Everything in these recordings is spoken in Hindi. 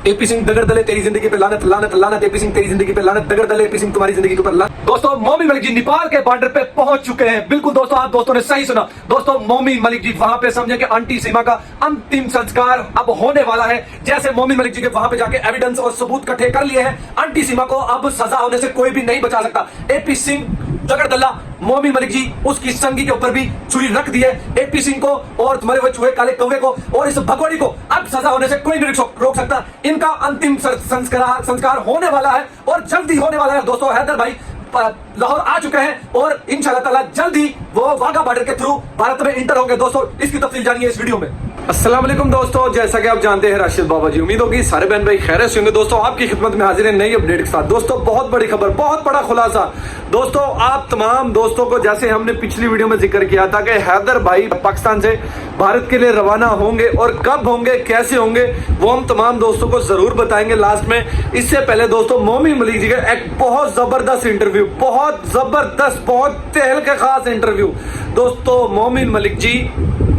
एपी सिंह दगड़ दले तेरी जिंदगी पे लानत लानत लानत, एपी सिंह तेरी जिंदगी पे लानत, दगड़ दले एपी सिंह तुम्हारी जिंदगी के ऊपर लानत। दोस्तों मोमिन मलिक जी नेपाल के बॉर्डर पे पहुंच चुके हैं। बिल्कुल दोस्तों, आप दोस्तों ने सही सुना। दोस्तों मोमिन मलिक जी वहां पे समझे कि आंटी सीमा का अंतिम संस्कार अब होने वाला है। जैसे मोमिन मलिक जी के वहां पे जाके एविडेंस और सबूत इकट्ठे कर लिए हैं, आंटी सीमा को अब सजा होने से कोई भी नहीं बचा सकता। एपी सिंह दगड़ दल्ला मोमिन मलिक जी उसकी संगी के ऊपर भी छुरी रख दी है। एपी सिंह को और मरे हुए चूहे काले कौवे को और इस भगोड़ी को अब सजा होने से कोई नहीं रोक सकता। इनका अंतिम संस्कार होने वाला है और जल्दी होने वाला है। दोस्तों हैदर भाई लाहौर आ चुके हैं और इंशाल्लाह ताला जल्दी वो वाघा बॉर्डर के थ्रू भारत में इंटर होंगे। दोस्तों इसकी तफसील जानिए इस वीडियो में। अस्सलाम वालेकुम दोस्तों, जैसा कि आप जानते हैं राशिद बाबा जी, उम्मीद होगी सारे बहन भाई खैरियत से होंगे। दोस्तों आपकी खिदमत में हाजिर है नई अपडेट के साथ। दोस्तों बहुत बड़ी खबर, बहुत बड़ा खुलासा। दोस्तों आप तमाम दोस्तों को, जैसे हमने पिछली वीडियो में जिक्र किया था कि हैदर भाई पाकिस्तान से भारत के लिए रवाना होंगे और कब होंगे, कैसे होंगे, वो हम तमाम दोस्तों को जरूर बताएंगे लास्ट में। इससे पहले दोस्तों मोमिन मलिक जी का एक बहुत जबरदस्त इंटरव्यू, बहुत जबरदस्त, बहुत तहलके खास इंटरव्यू। दोस्तों मोमिन मलिक जी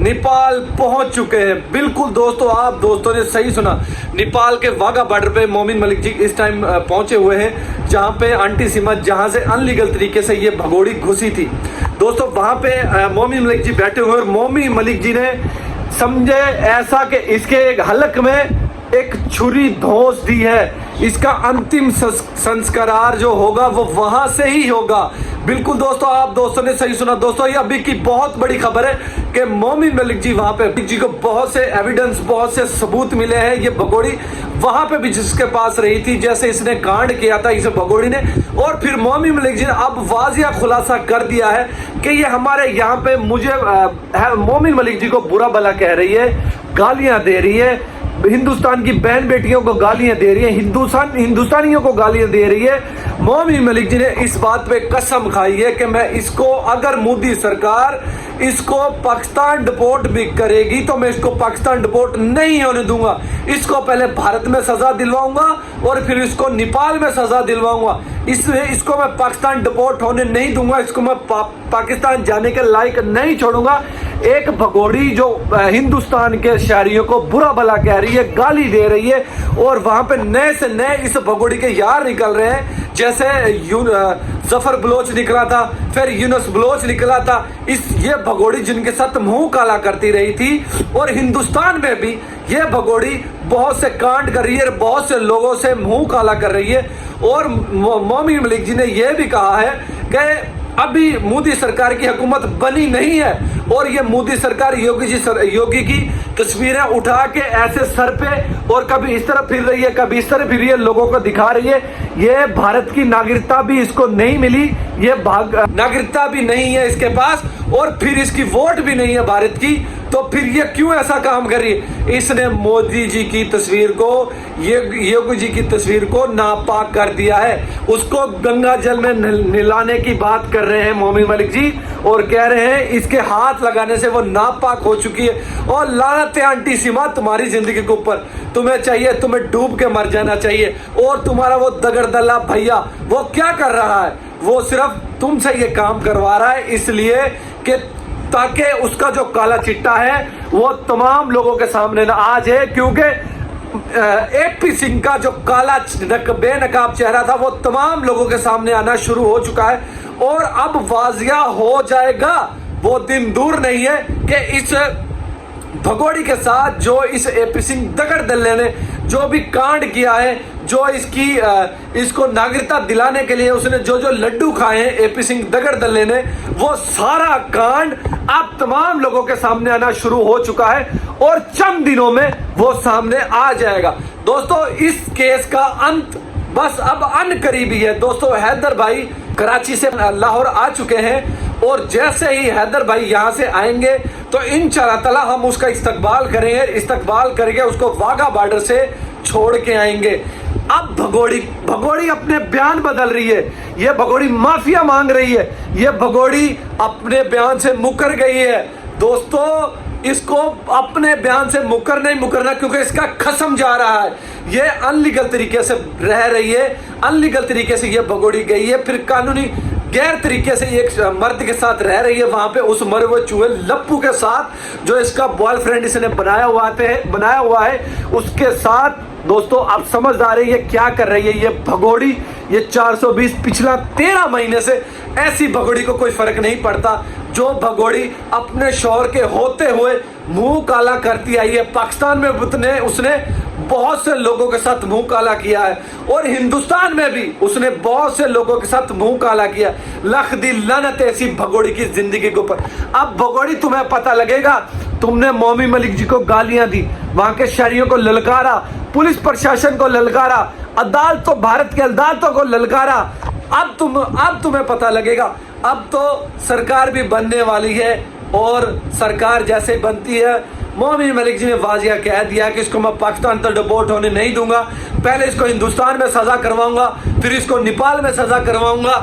नेपाल पहुंच चुके हैं। बिल्कुल दोस्तों, आप दोस्तों ने सही सुना। नेपाल के वाघा बॉर्डर पे मोमिन मलिक जी इस टाइम पहुंचे हुए हैं, जहां पे आंटी सीमा, जहां से अनलीगल तरीके से ये भगोड़ी घुसी थी। दोस्तों वहां पे मोमिन मलिक जी बैठे हुए और मोमिन मलिक जी ने समझे ऐसा कि इसके एक हलक में एक छुरी धोस दी है। इसका अंतिम संस्कार जो होगा वो वहां से ही होगा। बिल्कुल दोस्तों, आप दोस्तों ने सही सुना। दोस्तों ये अभी की बहुत बड़ी खबर है कि मोमिन मलिक जी वहां पे जी को बहुत से एविडेंस, बहुत से सबूत मिले हैं। ये भगोड़ी वहां पे भी जिसके पास रही थी, जैसे इसने कांड किया था इस भगोड़ी ने, और फिर मोमिन मलिक जी ने अब वाजिया खुलासा कर दिया है कि ये हमारे यहाँ पे मुझे मोमिन मलिक जी को बुरा भला कह रही है, गालियां दे रही है, हिंदुस्तान की बहन बेटियों को गालियां दे रही है, हिंदुस्तानियों को गालियां दे रही है। मोमिन मलिक जी ने इस बात पे कसम खाई है कि मैं इसको, अगर मोदी सरकार इसको पाकिस्तान डिपोर्ट भी करेगी तो मैं इसको पाकिस्तान डिपोर्ट नहीं होने दूंगा। इसको पहले भारत में सजा दिलवाऊंगा और फिर इसको नेपाल में सजा दिलवाऊंगा। इसको मैं पाकिस्तान डिपोर्ट होने नहीं दूंगा। इसको मैं पाकिस्तान जाने के लायक नहीं छोड़ूंगा। एक भगोड़ी जो हिंदुस्तान के शहरियों को बुरा भला कह रही है, गाली दे रही है, और वहां पे नए से नए इस भगोड़ी के यार निकल रहे हैं। जैसे जफर बलोच निकला था, फिर यूनुस बलोच निकला था। ये भगोड़ी जिनके साथ मुंह काला करती रही थी, और हिंदुस्तान में भी ये भगोड़ी बहुत से कांड कर रही है, बहुत से लोगों से मुंह काला कर रही है। और मोमिन मलिक जी ने यह भी कहा है कि अभी मोदी सरकार की हुकूमत बनी नहीं है, और ये मोदी सरकार योगी की तस्वीरें उठा के ऐसे सर पे और कभी इस तरह फिर रही है, कभी इस तरह फिर रही है, लोगों को दिखा रही है। ये भारत की नागरिकता भी इसको नहीं मिली, ये नागरिकता भी नहीं है इसके पास, और फिर इसकी वोट भी नहीं है भारत की, तो फिर ये क्यों ऐसा काम कर रही है? इसने मोदी जी की तस्वीर को, योगी जी की तस्वीर को नापाक कर दिया है। उसको गंगा जल में नहलाने की बात कर रहे हैं मोमिन मलिक जी, और कह रहे हैं इसके हाथ लगाने से वो नापाक हो चुकी है। और लानत है आंटी सीमा तुम्हारी जिंदगी के ऊपर, तुम्हें चाहिए, तुम्हें डूब के मर जाना चाहिए। और तुम्हारा वो दगड़ दल्ला भैया वो क्या कर रहा है? वो सिर्फ तुमसे ये काम करवा रहा है इसलिए कि ताकि उसका जो काला चिट्टा है वो तमाम लोगों के सामने ना आ जाए, क्योंकि एपी सिंह का जो काला बेनकाब चेहरा था वो तमाम लोगों के सामने आना शुरू हो चुका है, और अब वाजिया हो जाएगा। वो दिन दूर नहीं है कि इस भगोड़ी के साथ जो इस एपी सिंह दगड़ दल्ले ने जो भी कांड किया है, जो इसको नागरिकता दिलाने के लिए उसने जो जो लड्डू खाए हैं एपी सिंह दगड़ दल्ले ने, वो सारा कांड अब तमाम लोगों के सामने आना शुरू हो चुका है, और चंद दिनों में वो सामने आ जाएगा। दोस्तों इस केस का अंत बस अब अन करीबी है। दोस्तों हैदर भाई कराची से लाहौर आ चुके हैं, और जैसे ही हैदर भाई यहाँ से आएंगे तो इंशाअल्लाह ताला हम उसका इस्तकबाल करेंगे, उसको वाघा बॉर्डर से छोड़ के आएंगे। अब भगोड़ी अपने बयान बदल रही है, ये भगोड़ी माफिया मांग रही है, ये भगोड़ी अपने बयान से मुकर गई है। दोस्तों इसको अपने बयान से नहीं मुकरना, क्योंकि इसका खसम जा रहा है। ये अनलीगल तरीके से रह रही है, अनलीगल तरीके से ये भगोड़ी गई है, फिर कानूनी गैर तरीके से एक मर्द के साथ रह रही है वहां पे, उस मरे हुए चूहे लप्पू के साथ, जो इसका बॉयफ्रेंड इसने बनाया हुआ है, उसके साथ दोस्तों आप समझ आ रही है क्या कर रही है ये भगोड़ी। ये 420 पिछला 13 महीने से ऐसी भगोड़ी को कोई फर्क नहीं पड़ता जो भगोड़ी अपने शौहर के होते हुए मुंह काला करती आई है। पाकिस्तान में उसने बहुत से लोगों के साथ मुंह काला किया है और हिंदुस्तान में भी उसने बहुत से लोगों के साथ मुंह काला किया। लख दी लानत ऐसी भगोड़ी की जिंदगी के ऊपर। अब भगोड़ी तुम्हें पता लगेगा, तुमने मोमी मलिक जी को गालियां दी, वहां के शहरियों को ललकारा, पुलिस प्रशासन को ललकारा, अदालतों भारत के अदालतों को ललकारा। अब तुम्हें पता लगेगा। अब तो सरकार भी बनने वाली है और सरकार जैसे बनती है, मोमिन मलिक जी ने वाजिया कह दिया कि इसको मैं पाकिस्तान तक डिपोर्ट होने नहीं दूंगा। पहले इसको हिंदुस्तान में सजा करवाऊंगा, फिर इसको नेपाल में सजा करवाऊंगा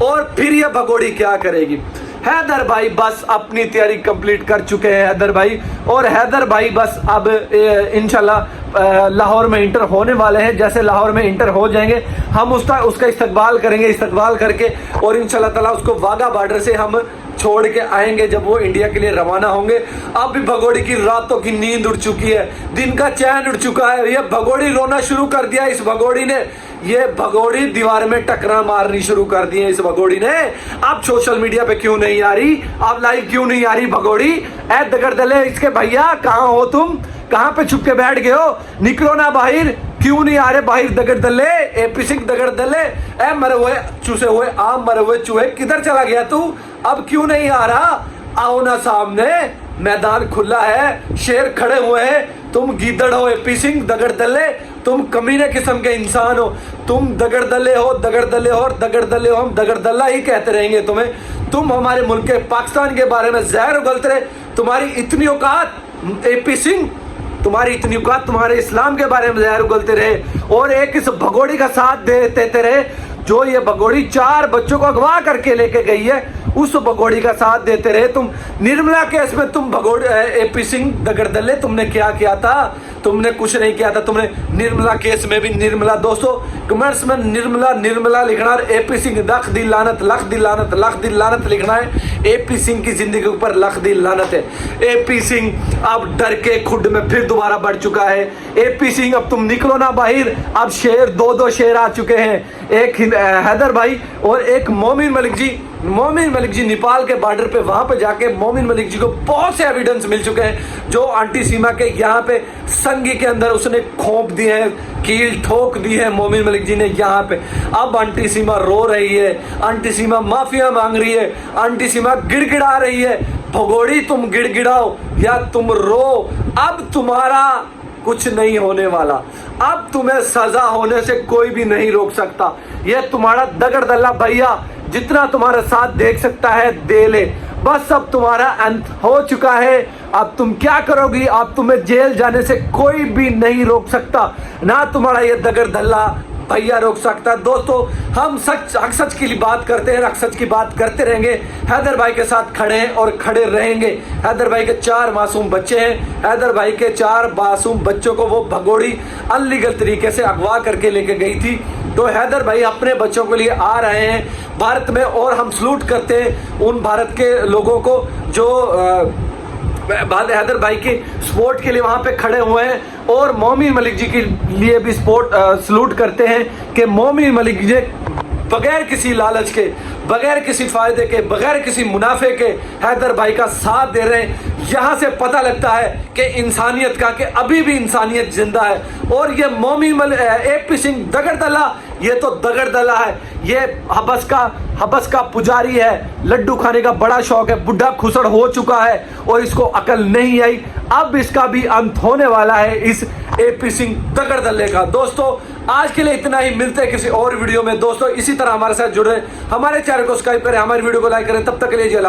और फिर ये भगोड़ी क्या करेगी। हैदर भाई बस अपनी तैयारी कंप्लीट कर चुके हैं हैदर भाई, और हैदर भाई बस अब इंशाल्लाह लाहौर में इंटर होने वाले हैं। जैसे लाहौर में इंटर हो जाएंगे हम उसका इस्तकबाल करेंगे, इस्तकबाल करके और इंशाल्लाह ताला उसको वाघा बॉर्डर से हम छोड़ के आएंगे जब वो इंडिया के लिए रवाना होंगे। अब भी भगोड़ी की रातों की नींद उड़ चुकी है, दिन का चैन उड़ चुका है। ये भगोड़ी रोना शुरू कर दिया इस भगोड़ी ने। ये भगोड़ी दीवार में टकरा मारनी शुरू कर दी है इस भगोड़ी ने। अब सोशल मीडिया पे क्यों नहीं आ रही, अब लाइव क्यों नहीं आ रही भगोड़ी। ऐ दगड़दले इसके भैया कहाँ हो तुम, कहाँ पे छुप के बैठ गए हो, निकलो ना बाहर, क्यों नहीं आ रहे बाहर दगड़दले, एपी सिंह दगड़दले। ऐ मरे हुए चूसे हुए आम मरे हुए चूहे, किधर चला गया तू, अब क्यों नहीं आ रहा। आओ ना सामने, मैदान खुला है, शेर खड़े हुए हैं, तुम गीदड़ हो एपी सिंह दगड़दले, तुम कमीने किस्म के इंसान हो, तुम दगड़दले हो, दगड़दले हो और दगड़दले हो, हम दगड़दल्ला ही कहते रहेंगे तुम्हें। तुम हमारे मुल्क के पाकिस्तान के बारे में जहर उगलते रहे, तुम्हारी इतनी औकात एपी सिंह, तुम्हारी इतनी औकात, तुम्हारे इस्लाम के बारे में जहर उगलते रहे और एक इस भगोड़ी का साथ देते रहे जो ये भगोड़ी 4 बच्चों को अगवा करके लेके गई है, उस भगोड़ी का साथ देते रहे तुम। निर्मला केस में तुम भगोड़ी एपी सिंह दगड़दल्ले तुमने क्या किया था, तुमने कुछ नहीं किया था। तुमने निर्मला केस में भी निर्मला, दोस्तों कमेंट्स में निर्मला निर्मला लिखना और एपी सिंह लख दी लानत, लख दी लानत, लख दी लानत लिखना है। एपी सिंह की जिंदगी के ऊपर लख दी लानत है। एपी सिंह अब डर के खुड में फिर दोबारा बढ़ चुका है। एपी सिंह अब तुम निकलो ना बाहर, अब शेर 2 शेर आ चुके हैं, एक हैदर भाई और एक मोमिन मलिक जी। मोमिन मलिक जी नेपाल के बॉर्डर पे, वहां पे जाके मोमिन मलिक जी को बहुत से एविडेंस मिल चुके हैं जो आंटी सीमा के यहाँ पे संगी के अंदर उसने खोप दिए हैं, कील ठोक दी है मोमिन मलिक जी ने यहाँ पे। अब आंटी सीमा रो रही है, आंटी सीमा माफिया मांग रही है, आंटी सीमा गिड़गिड़ा रही है। भगोड़ी तुम गिड़गिड़ाओ या तुम रो, अब तुम्हारा कुछ नहीं होने वाला, अब तुम्हें सजा होने से कोई भी नहीं रोक सकता। ये तुम्हारा दगड़दल्ला भैया जितना तुम्हारा साथ देख सकता है दे ले, बस अब तुम्हारा अंत हो चुका है। अब तुम क्या करोगी, अब तुम्हें जेल जाने से कोई भी नहीं रोक सकता, ना तुम्हारा ये दगड़दल्ला भैया रोक सकता। दोस्तों हम सच की बात करते हैं, सच की बात करते रहेंगे। हैदर भाई के साथ खड़े हैं और खड़े रहेंगे। हैदर भाई के 4 मासूम बच्चे हैं, हैदर भाई के 4 मासूम बच्चों को वो भगोड़ी अनलीगल तरीके से अगवा करके लेके गई थी। तो हैदर भाई अपने बच्चों के लिए आ रहे हैं भारत में और हम सलूट करते हैं उन भारत के लोगों को जो हैदर भाई के सपोर्ट के लिए वहां पे खड़े हुए हैं और मोमिन मलिक जी के लिए भी सलूट करते हैं कि मोमिन मलिक जी बगैर किसी लालच के, बगैर किसी फायदे के, बगैर किसी मुनाफे के हैदर भाई का साथ दे रहे हैं। यहाँ से पता लगता है कि इंसानियत का, कि अभी भी इंसानियत जिंदा है। और ये मोमिन एपी सिंह दगड़दल्ला, ये तो दगड़दल्ला है, ये हबस का पुजारी है, लड्डू खाने का बड़ा शौक है, बुढ़ा खुसड़ हो चुका है और इसको अकल नहीं आई। अब इसका भी अंत होने वाला है इस एपी सिंह दगड़दल्ले का। दोस्तों आज के लिए इतना ही, मिलते हैं किसी और वीडियो में। दोस्तों इसी तरह हमारे साथ जुड़े, हमारे चैनल को सब्सक्राइब करें, हमारी वीडियो को लाइक करें। तब तक के लिए जय।